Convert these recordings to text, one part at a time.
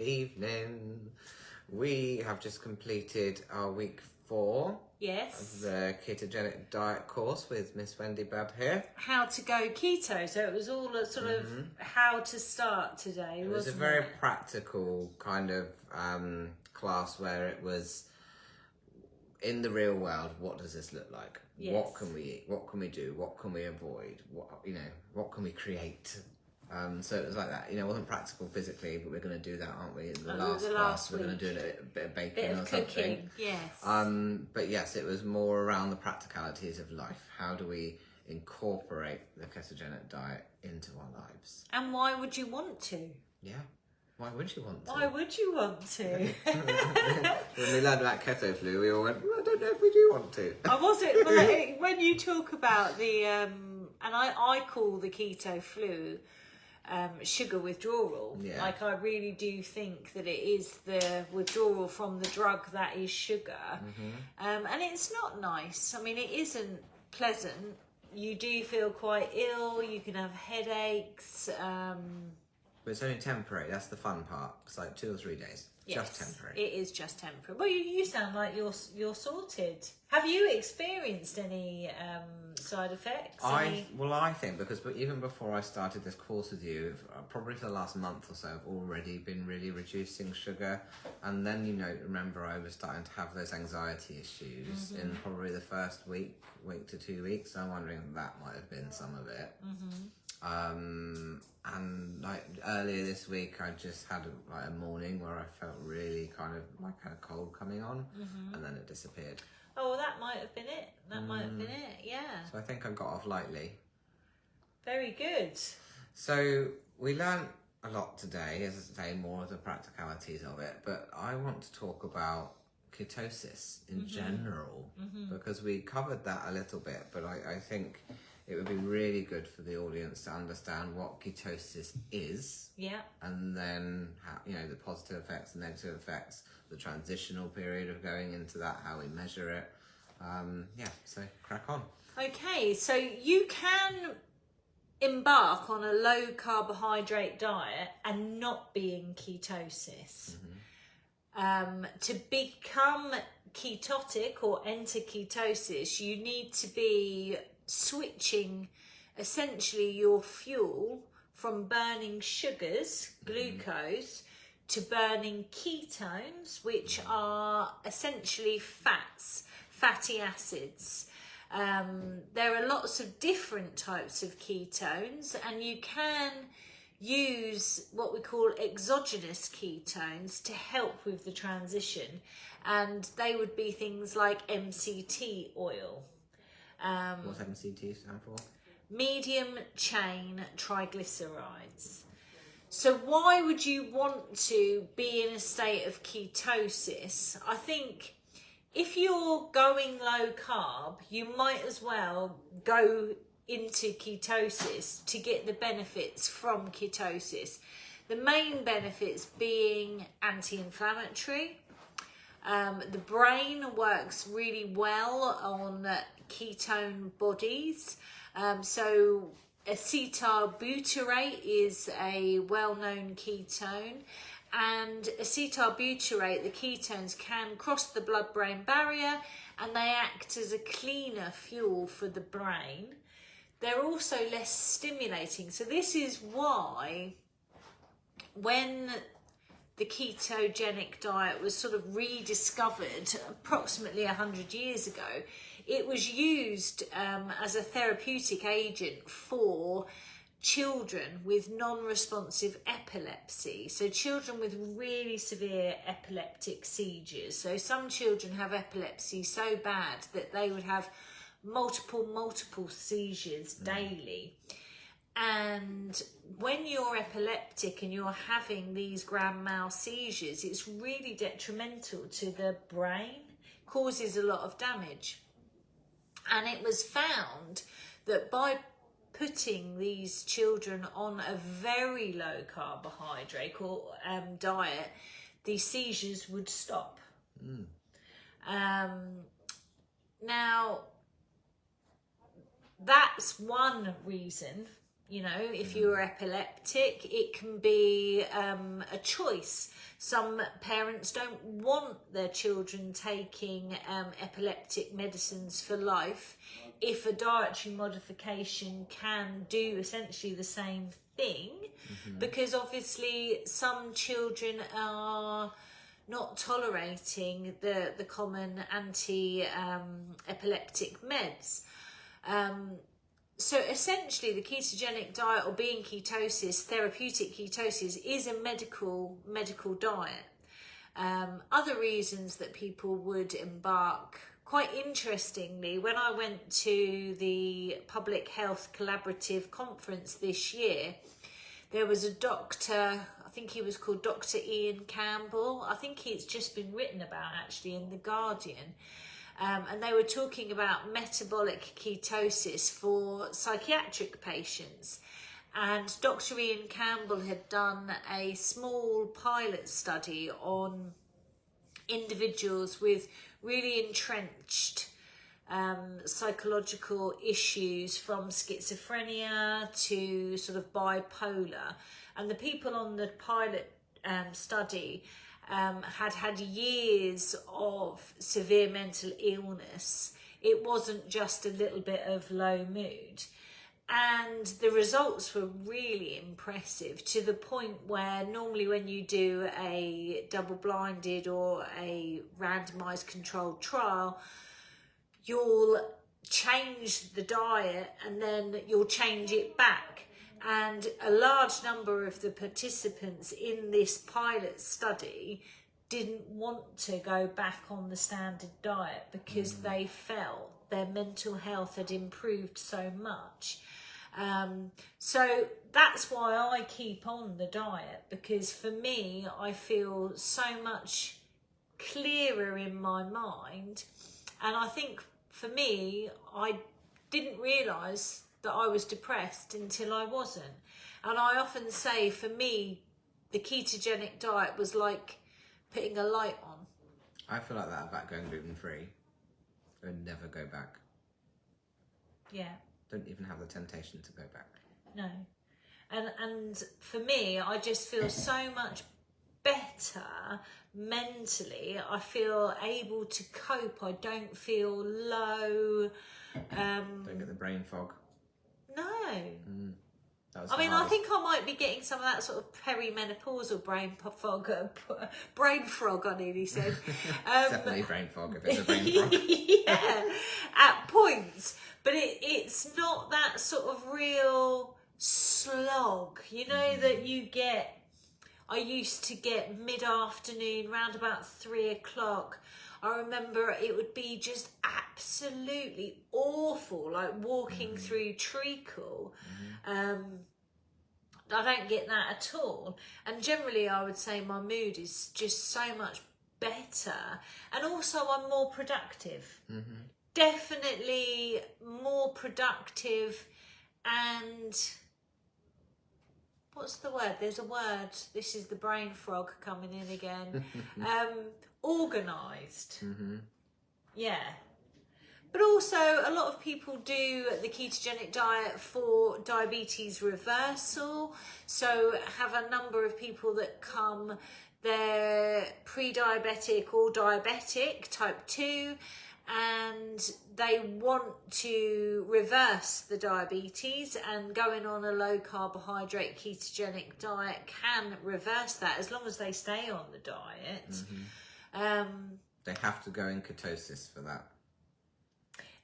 evening. We have just completed our week 4 of the ketogenic diet course with Miss Wendy Budd here. How to go keto. So it was all a sort of how to start today, It was a very practical kind of class where it was in the real world. What does this look like? Yes. What can we eat? What can we do? What can we avoid? What can we create? So it was like that. It wasn't practical physically, but we're going to do that, aren't we? In the last class, we're going to do a bit of baking or something. Yes. But yes, it was more around the practicalities of life. How do we incorporate the ketogenic diet into our lives? And why would you want to? Yeah. Why would you want to? Why would you want to? When we learned about keto flu, we all went, well, I don't know if we do want to. I wasn't. When you talk about the, and I call the keto flu sugar withdrawal. Yeah. Like, I really do think that it is the withdrawal from the drug that is sugar. And it's not nice. I mean, it isn't pleasant. You do feel quite ill. You can have headaches. But it's only temporary. That's the fun part. It's like 2 or 3 days. Yes, just temporary. It is just temporary. Well, you sound like you're sorted. Have you experienced any side effects? I think because even before I started this course with you, probably for the last month or so, I've already been really reducing sugar. And then, remember I was starting to have those anxiety issues in probably the first week to 2 weeks. So I'm wondering if that might have been some of it. And like earlier this week, I just had a morning where I felt really kind of like a cold coming on, and then it disappeared. Oh, well, that might have been it. Might have been it, yeah. So I think I got off lightly. Very good. So we learned a lot today, as I say, more of the practicalities of it, but I want to talk about ketosis in general, because we covered that a little bit, but I think it would be really good for the audience to understand what ketosis is. Yeah. And then how, the positive effects, negative effects, the transitional period of going into that, how we measure it. So crack on. Okay, so you can embark on a low carbohydrate diet and not be in ketosis. To become ketotic or enter ketosis, you need to be switching essentially your fuel from burning sugars, glucose, to burning ketones, which are essentially fatty acids. There are lots of different types of ketones, and you can use what we call exogenous ketones to help with the transition, and they would be things like MCT oil. What's MCT stand for? Medium chain triglycerides. So why would you want to be in a state of ketosis? I think if you're going low carb, you might as well go into ketosis to get the benefits from ketosis. The main benefits being anti-inflammatory. The brain works really well on ketone bodies. So acetylbutyrate is a well-known ketone, and acetylbutyrate, the ketones, can cross the blood-brain barrier and they act as a cleaner fuel for the brain. They're also less stimulating. So this is why when the ketogenic diet was sort of rediscovered approximately 100 years ago, it was used as a therapeutic agent for children with non-responsive epilepsy. So children with really severe epileptic seizures. So some children have epilepsy so bad that they would have multiple seizures daily. And when you're epileptic and you're having these grand mal seizures, it's really detrimental to the brain, causes a lot of damage. And it was found that by putting these children on a very low carbohydrate diet, the seizures would stop. Now, that's one reason You know, if you're epileptic, it can be a choice. Some parents don't want their children taking epileptic medicines for life. If a dietary modification can do essentially the same thing, because obviously some children are not tolerating the common anti-epileptic meds. So essentially the ketogenic diet, or being ketosis, therapeutic ketosis, is a medical diet. Other reasons that people would embark, quite interestingly, when I went to the Public Health Collaborative Conference this year, there was a doctor, I think he was called Dr. Ian Campbell. I think it's just been written about actually in The Guardian. And they were talking about metabolic ketosis for psychiatric patients. And Dr. Ian Campbell had done a small pilot study on individuals with really entrenched psychological issues, from schizophrenia to sort of bipolar. And the people on the pilot study had years of severe mental illness. It wasn't just a little bit of low mood. And the results were really impressive, to the point where normally when you do a double-blinded or a randomized controlled trial, you'll change the diet and then you'll change it back. And a large number of the participants in this pilot study didn't want to go back on the standard diet because they felt their mental health had improved so much. So that's why I keep on the diet, because for me, I feel so much clearer in my mind. And I think for me, I didn't realise that I was depressed until I wasn't. And I often say, for me, the ketogenic diet was like putting a light on. I feel like that about going gluten-free. I would never go back. Yeah. Don't even have the temptation to go back. No. And for me, I just feel so much better mentally. I feel able to cope. I don't feel low. Don't get the brain fog. No. I mean, I think I might be getting some of that sort of perimenopausal brain fog, brain frog, I nearly said. Definitely brain fog if it's a brain fog. Yeah, at points. But it's not that sort of real slog, you know, that you get. I used to get mid-afternoon, round about 3 o'clock. I remember it would be just absolutely awful, like walking through treacle. I don't get that at all. And generally I would say my mood is just so much better. And also I'm more productive. Definitely more productive. And what's the word? There's a word. This is the brain frog coming in again. Organised. Yeah. But also a lot of people do the ketogenic diet for diabetes reversal. So have a number of people that come, they're pre-diabetic or diabetic, type 2, and they want to reverse the diabetes, and going on a low carbohydrate ketogenic diet can reverse that as long as they stay on the diet. They have to go in ketosis for that.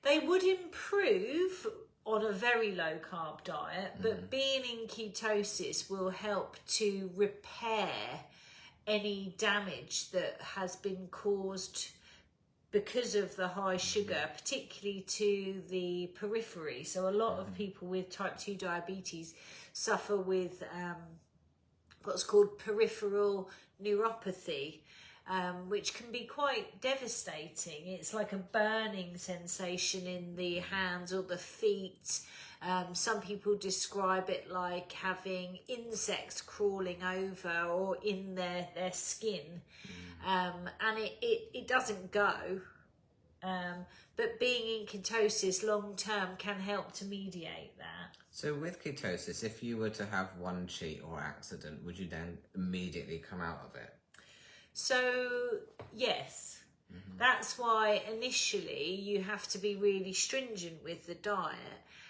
They would improve on a very low carb diet, but being in ketosis will help to repair any damage that has been caused because of the high sugar, particularly to the periphery. So a lot of people with type 2 diabetes suffer with what's called peripheral neuropathy, which can be quite devastating. It's like a burning sensation in the hands or the feet. Some people describe it like having insects crawling over or in their skin. And it doesn't go. But being in ketosis long term can help to mediate that. So with ketosis, if you were to have one cheat or accident, would you then immediately come out of it? So, yes. That's why initially you have to be really stringent with the diet.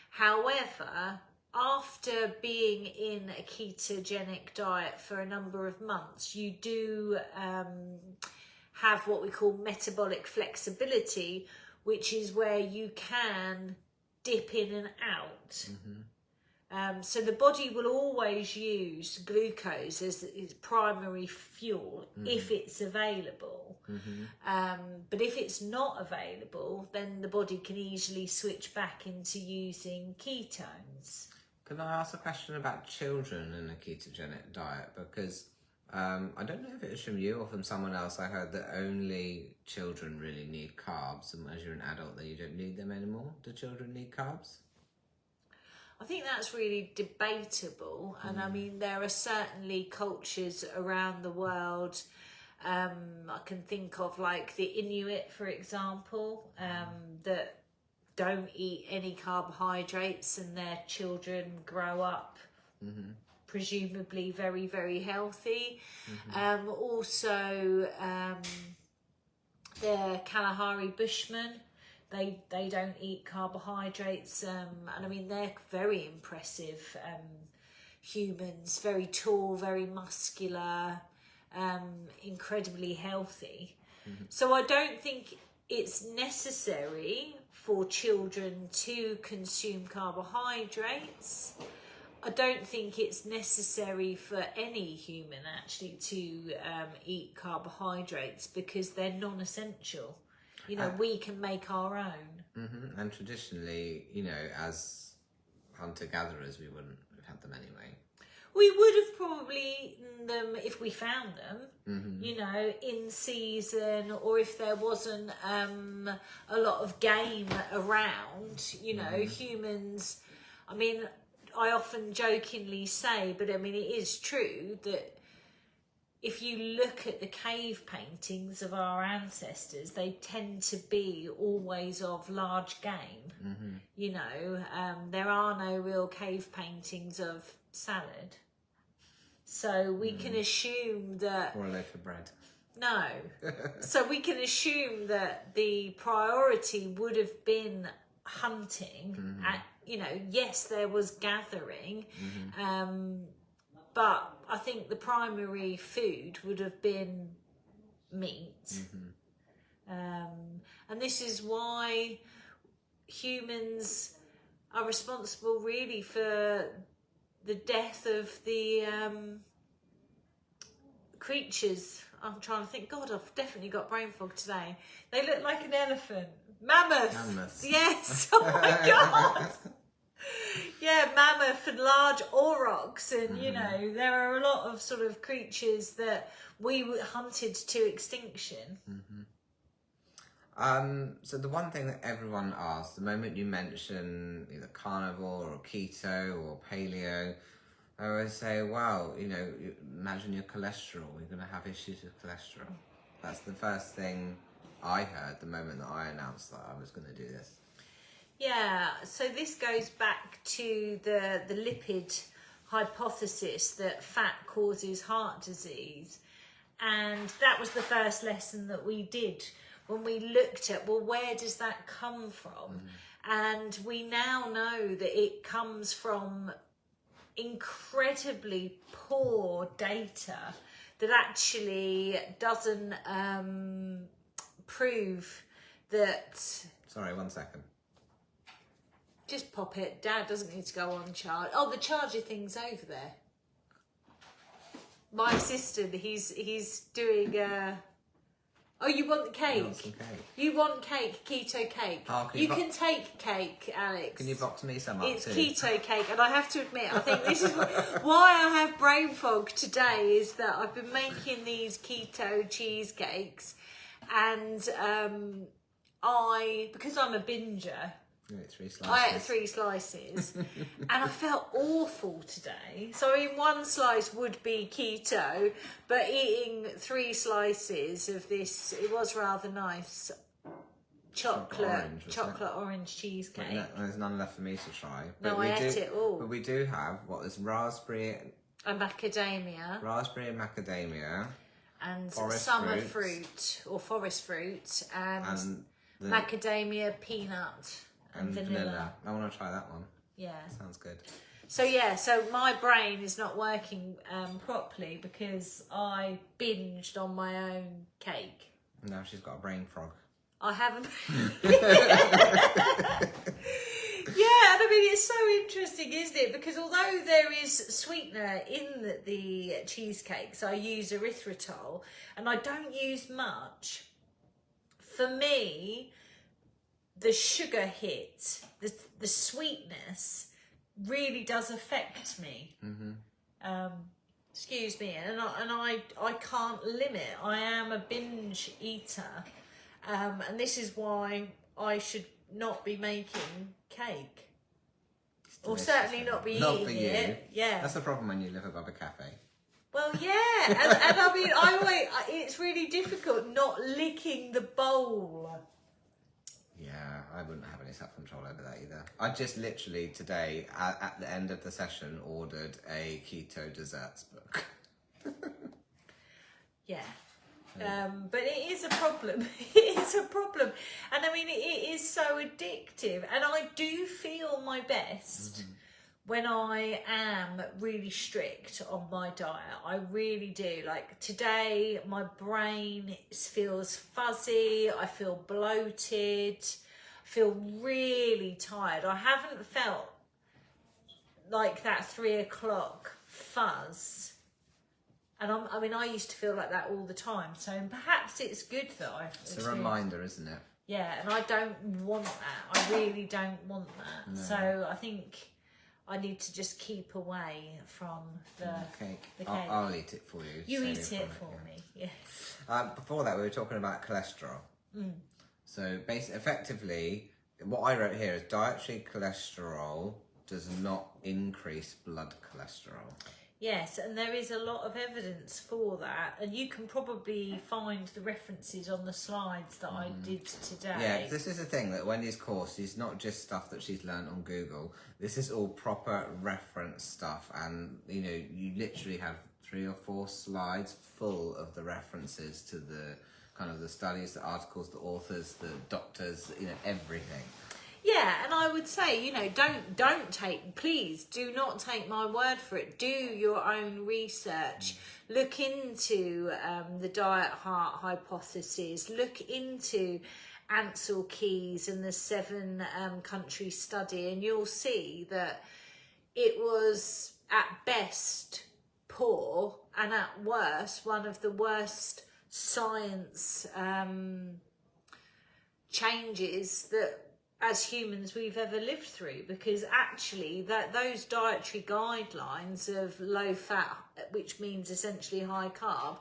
However, after being in a ketogenic diet for a number of months, you do have what we call metabolic flexibility, which is where you can dip in and out. So the body will always use glucose as its primary fuel if it's available. But if it's not available, then the body can easily switch back into using ketones. Can I ask a question about children in a ketogenic diet? Because I don't know if it was from you or from someone else. I heard that only children really need carbs, and as you're an adult, then you don't need them anymore. Do children need carbs? I think that's really debatable, and I mean there are certainly cultures around the world. I can think of like the Inuit, for example, that don't eat any carbohydrates, and their children grow up presumably very, very healthy. Also, the Kalahari Bushmen. They don't eat carbohydrates, and I mean they're very impressive humans, very tall, very muscular, incredibly healthy. So I don't think it's necessary for children to consume carbohydrates. I don't think it's necessary for any human actually to eat carbohydrates because they're non-essential. You know, we can make our own. And traditionally, you know, as hunter-gatherers, we wouldn't have had them anyway. We would have probably eaten them if we found them, you know, in season, or if there wasn't a lot of game around, you know, humans. I mean, I often jokingly say, but I mean, it is true that if you look at the cave paintings of our ancestors, they tend to be always of large game. You know, there are no real cave paintings of salad. So we can assume that... Or a loaf of bread. No. So we can assume that the priority would have been hunting. You know, yes, there was gathering, but I think the primary food would have been meat. And this is why humans are responsible really for the death of the creatures. I'm trying to think. God, I've definitely got brain fog today. They look like an elephant. Mammoth. Yes. Oh my God. Yeah, mammoth and large aurochs, and you know there are a lot of sort of creatures that we hunted to extinction. So the one thing that everyone asks the moment you mention either carnivore or keto or paleo, I always say, "Wow, you know, imagine your cholesterol. You're going to have issues with cholesterol." That's the first thing I heard the moment that I announced that I was going to do this. Yeah, so this goes back to the lipid hypothesis that fat causes heart disease. And that was the first lesson that we did when we looked at, well, where does that come from? And we now know that it comes from incredibly poor data that actually doesn't prove that... Sorry, 1 second. Just pop it. Dad doesn't need to go on charge. Oh, the charger thing's over there. My assistant, he's doing... Oh, you want the cake? I want some cake. You want cake, keto cake. Oh, you can take cake, Alex. Can you box me some up It's too? keto cake, and I have to admit, I think this is why I have brain fog today, is that I've been making these keto cheesecakes, and because I'm a binger, You ate 3 slices. I ate 3 slices and I felt awful today. So I mean, 1 slice would be keto, but eating 3 slices of this, it was rather nice. chocolate orange cheesecake. No, there's none left for me to try. No, I ate it all. But we do have there's raspberry and macadamia. Raspberry and macadamia. And forest summer fruits. fruit or forest fruit and macadamia, peanut and vanilla. I want to try that one. Yeah. Sounds good. So my brain is not working properly because I binged on my own cake. Now she's got a brain frog. I haven't. Yeah, and I mean, it's so interesting, isn't it? Because although there is sweetener in the cheesecakes, I use erythritol and I don't use much. For me, the sugar hit, the sweetness really does affect me. Excuse me, and I can't limit. I am a binge eater, and this is why I should not be making cake, or certainly not be eating it. Yeah, that's the problem when you live above a cafe. Well, yeah, and I mean, it's really difficult not licking the bowl. Yeah, I wouldn't have any self-control over that either. I just literally today, at the end of the session, ordered a keto desserts book. Yeah. But it is a problem. It's a problem. And I mean, it is so addictive. And I do feel my best when I am really strict on my diet. I really do. Like today, my brain feels fuzzy. I feel bloated. I feel really tired. I haven't felt like that 3 o'clock fuzz. And I used to feel like that all the time. So perhaps it's good that It's a reminder, isn't it? Yeah, and I don't want that. I really don't want that. No. So I think I need to just keep away from the cake. I'll eat it for you. You eat it for me, yes. Before that, we were talking about cholesterol. So effectively, what I wrote here is dietary cholesterol does not increase blood cholesterol. Yes, and there is a lot of evidence for that, and you can probably find the references on the slides that I did today. Yeah, this is the thing, that Wendy's course is not just stuff that she's learned on Google. This is all proper reference stuff, and you literally have 3 or 4 slides full of the references to the kind of the studies, the articles, the authors, the doctors, everything. Yeah, and I would say, please do not take my word for it. Do your own research. Look into the diet heart hypothesis. Look into Ansel Keys and the 7 country study, and you'll see that it was at best poor and at worst one of the worst science changes that as humans we've ever lived through, because actually those dietary guidelines of low fat, which means essentially high carb,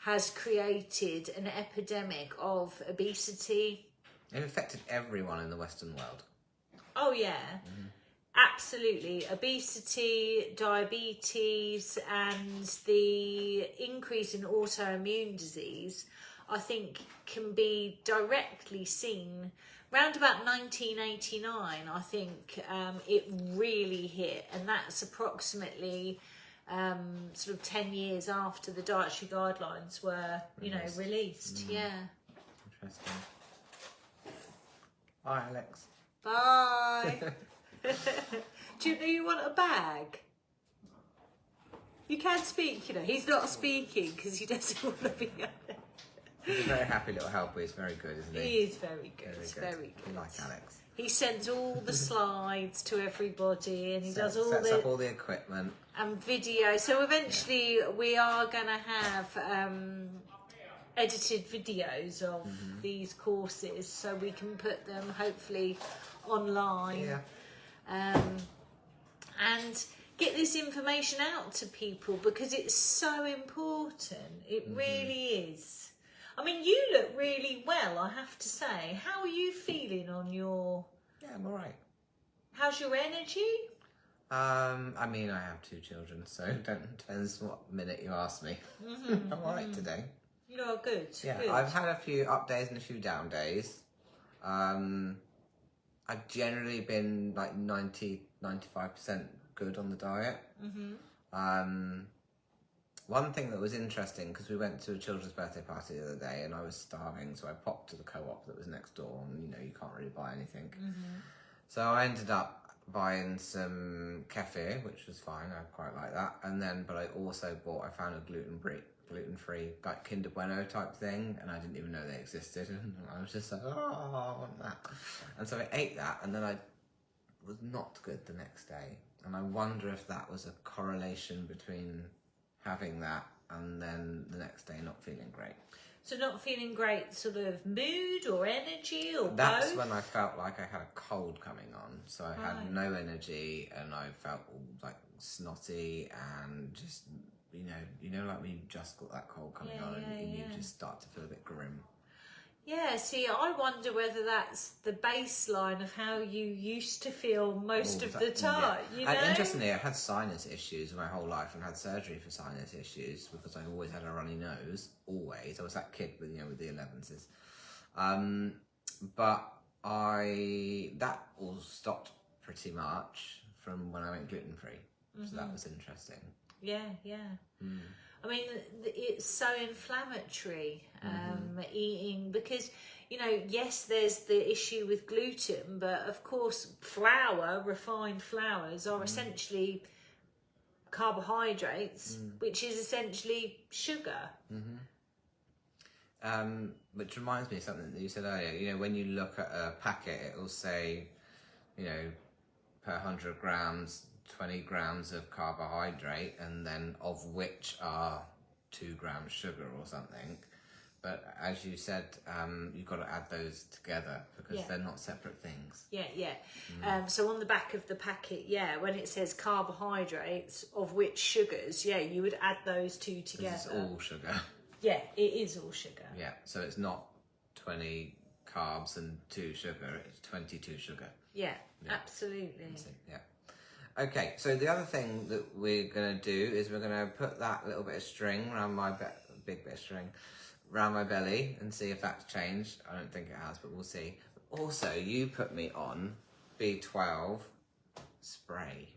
has created an epidemic of obesity. It affected everyone in the Western world. Oh yeah, absolutely. Obesity, diabetes, and the increase in autoimmune disease, I think, can be directly seen round about 1989, I think it really hit, and that's approximately sort of 10 years after the dietary guidelines were, released. Yeah. Interesting. Bye, Alex. Bye. Do you want a bag? You can speak, He's not speaking because he doesn't want to be on it. He's a very happy little helper. He's very good, isn't he? He is very good. Very good. I like Alex. He sends all the slides to everybody, and he sets up all the equipment and video. So eventually, we are going to have edited videos of these courses, so we can put them hopefully online. Yeah. And get this information out to people because it's so important. It really is. I mean, you look really well, I have to say. How are you feeling on your... Yeah, I'm all right. How's your energy? I have 2 children, so it depends what minute you ask me. I'm all right today. You're good. Yeah, good. I've had a few up days and a few down days. I've generally been like 90-95% good on the diet. One thing that was interesting, because we went to a children's birthday party the other day and I was starving, so I popped to the co-op that was next door, and you can't really buy anything. So I ended up buying some kefir, which was fine, I quite like that, but I also I found a gluten-free like Kinder Bueno type thing, and I didn't even know they existed, and I was just like, oh, I want that. And so I ate that, and then I was not good the next day, and I wonder if that was a correlation between having that and then the next day not feeling great. So not feeling great, sort of mood or energy or That's both? when I felt like I had a cold coming on. So I had no energy, and I felt all like snotty and just, like when you just got that cold coming on and you just start to feel a bit grim. Yeah, see, I wonder whether that's the baseline of how you used to feel most of the time, And interestingly, I had sinus issues my whole life and had surgery for sinus issues because I always had a runny nose, always. I was that kid with the 11s. But that all stopped pretty much from when I went gluten-free. So that was interesting. Yeah. I mean, it's so inflammatory, eating, because, yes, there's the issue with gluten, but of course, refined flours are essentially carbohydrates, which is essentially sugar. Which reminds me of something that you said earlier. When you look at a packet, it will say, per 100 grams, 20 grams of carbohydrate, and then of which are 2 grams sugar or something. But as you said, you've got to add those together because they're not separate things. So on the back of the packet, when it says carbohydrates, of which sugars, you would add those two together. It's all sugar. Yeah, it is all sugar. Yeah, so it's not 20 carbs and 2 sugar, it's 22 sugar. Yeah. Absolutely. Yeah. Okay, so the other thing that we're going to do is we're going to put that little bit of string around big bit of string around my belly and see if that's changed. I don't think it has, but we'll see. Also, you put me on B12 spray.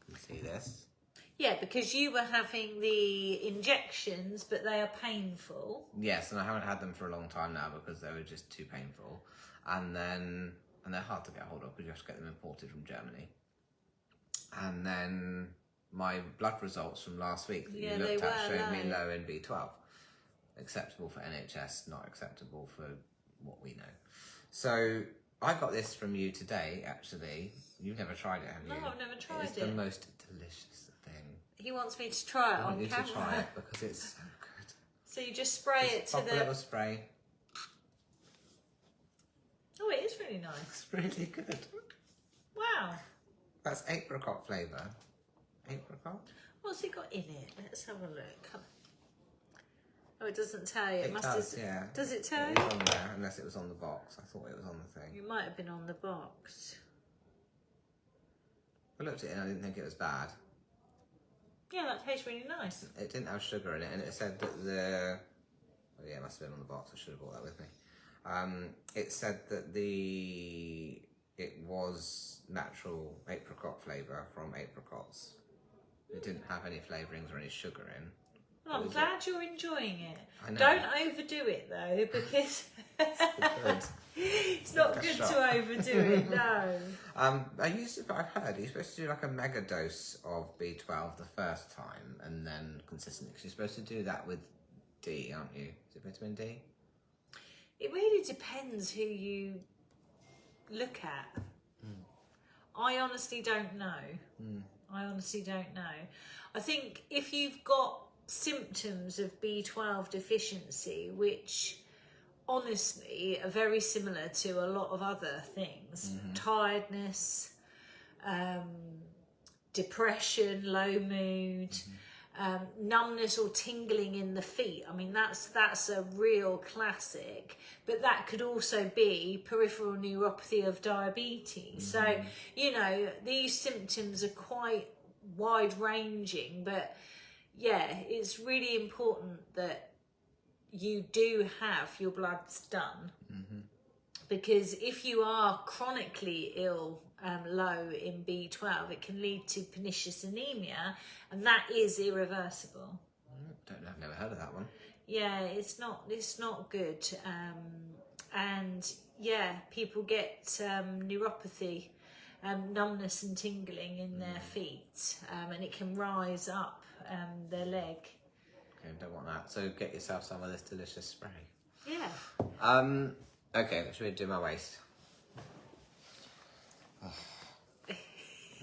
Can you see this? Yeah, because you were having the injections, but they are painful. Yes, and I haven't had them for a long time now because they were just too painful. And they're hard to get hold of because you have to get them imported from Germany. And then my blood results from last week that you looked at showed me low in B12. Acceptable for NHS, not acceptable for what we know. So I got this from you today, actually. You've never tried it, have you? No, I've never tried it. It's the most delicious thing. He wants me to try it on camera. I want you to try it because it's so good. So you just spray it to pop a little spray. Oh, it is really nice. It's really good. Wow. That's apricot flavour. Apricot? What's it got in it? Let's have a look. Oh, it doesn't tell you. It does, yeah. Does it tell you? It's on there, unless it was on the box. I thought it was on the thing. It might have been on the box. I looked at it and I didn't think it was bad. Yeah, that tastes really nice. It didn't have sugar in it, and it said that oh yeah, it must have been on the box. I should have brought that with me. It said that it was natural apricot flavour from apricots. It didn't have any flavourings or any sugar in. Well, I'm glad you're enjoying it. I know. Don't overdo it though, because it's not good to overdo it. No. I've heard you're supposed to do like a mega dose of B12 the first time, and then consistently. Because you're supposed to do that with D, aren't you? Is it vitamin D? It really depends who you look at. I honestly don't know. I honestly don't know. I think if you've got symptoms of B12 deficiency, which honestly are very similar to a lot of other things, tiredness, depression, low mood, numbness or tingling in the feet. I mean, that's a real classic, but that could also be peripheral neuropathy of diabetes. So, these symptoms are quite wide ranging, but yeah, it's really important that you do have your bloods done because if you are chronically ill, low in B12, it can lead to pernicious anemia, and that is irreversible. I've never heard of that one. Yeah, it's not good. And yeah, people get neuropathy, numbness and tingling in their feet, and it can rise up their leg. Okay, don't want that. So get yourself some of this delicious spray. Yeah. Okay, should we do my waist?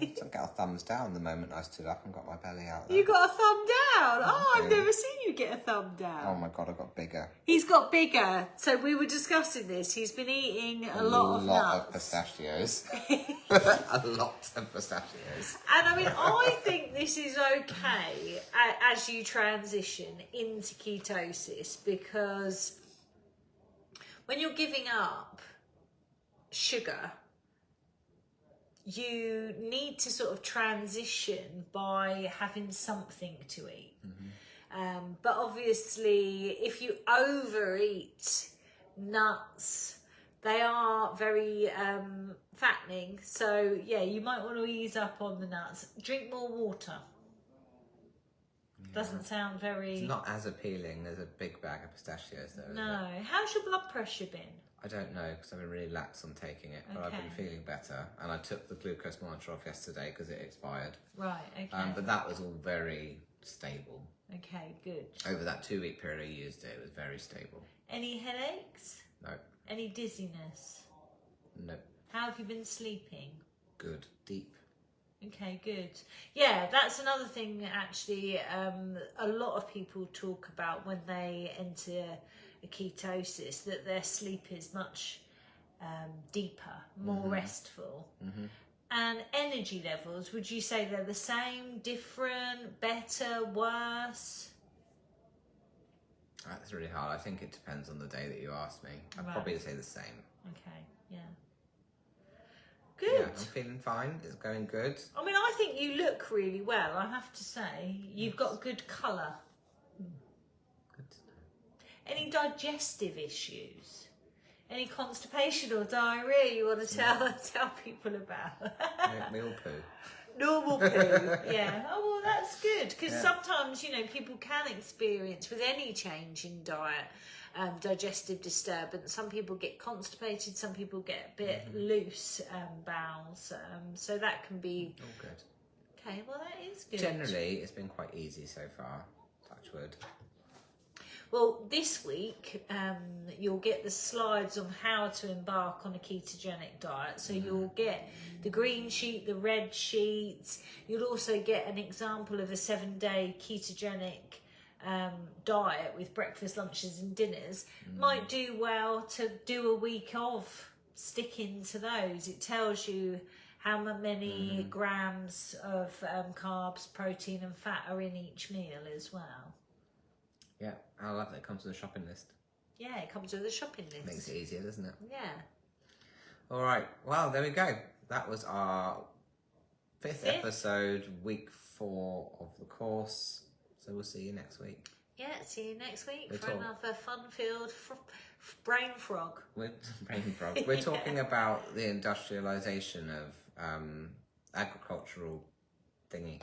I got a thumbs down the moment I stood up and got my belly out there. You got a thumb down? Oh, I've never seen you get a thumb down. Oh my God, I got bigger. He's got bigger. So we were discussing this. He's been eating a lot of nuts. Of pistachios. A lot of pistachios. And I mean, I think this is okay as you transition into ketosis, because when you're giving up sugar, you need to sort of transition by having something to eat. But obviously, if you overeat nuts, they are very fattening. So yeah, you might want to ease up on the nuts. Drink more water. Doesn't sound very... It's not as appealing as a big bag of pistachios, though, is No. it? How's your blood pressure been? I don't know, because I've been really lax on taking it, but I've been feeling better. And I took the glucose monitor off yesterday because it expired. Right, okay. But that was all very stable. Okay, good. Over that 2-week period I used it, it was very stable. Any headaches? No. Any dizziness? No. How have you been sleeping? Good. Deep. Okay, good. Yeah, that's another thing, actually, a lot of people talk about when they enter a ketosis, that their sleep is much deeper, more restful. And energy levels, would you say they're the same, different, better, worse? That's really hard. I think it depends on the day that you ask me. I'd Right. probably say the same. Okay, yeah. Good. Yeah, I'm feeling fine. It's going good. I mean, I think you look really well, I have to say. You've got good colour. Good to know. Any digestive issues? Any constipation or diarrhea you want to tell people about? We all poo. Normal poo, yeah. Oh, well, that's good, because Yeah. sometimes, you know, people can experience, with any change in diet, digestive disturbance. Some people get constipated, some people get a bit loose bowels, so that can be... All good. Okay, well, that is good. Generally, it's been quite easy so far. Touch wood. Well, this week, you'll get the slides on how to embark on a ketogenic diet. So you'll get the green sheet, the red sheet. You'll also get an example of a 7-day ketogenic diet with breakfast, lunches and dinners. Might do well to do a week of sticking to those. It tells you how many grams of carbs, protein and fat are in each meal as well. Yeah, I like that it comes with a shopping list. Yeah, it comes with a shopping list. Makes it easier, doesn't it? Yeah. All right. Well, there we go. That was our fifth episode, week 4 of the course. So we'll see you next week. Yeah, see you next week We're for another fun-filled brain frog. We're talking about the industrialization of agricultural thingy.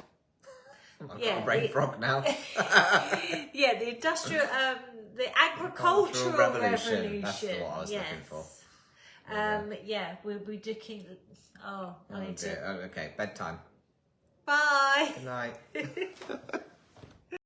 I've got a brain frog now. Yeah, the industrial, the agricultural revolution. That's what I was looking for. Yeah, we'll be looking. Oh, I need to. Okay, bedtime. Bye. Good night.